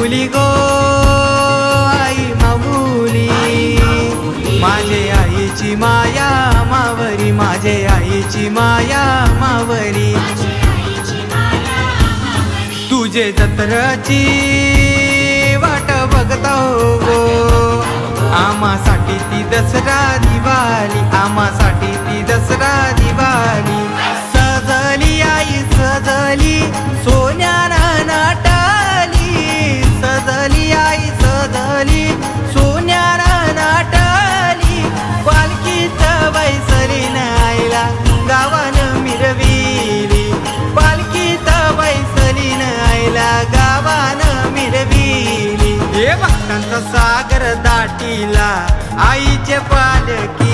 माऊली गो आई माऊली, माझे आईची माया मावरी, माझे आईची माया मावरी, तुझे जत्रची वाट बघता गो, आम्हासाठी ती दसरा दिवाळी, आम्हासाठी ती दसरा दिवाळी. सजली आई सजली सोन्यानं नाटाली, सजली आई सजली सोन्यानं नाटाली, पालखीत बैसलीनं आईला गावानं मिरविली, पालखीत बैसलीनं आईला गावानं मिरविली. हे भक्तांचा सागर दाटीला आईचे पालकी,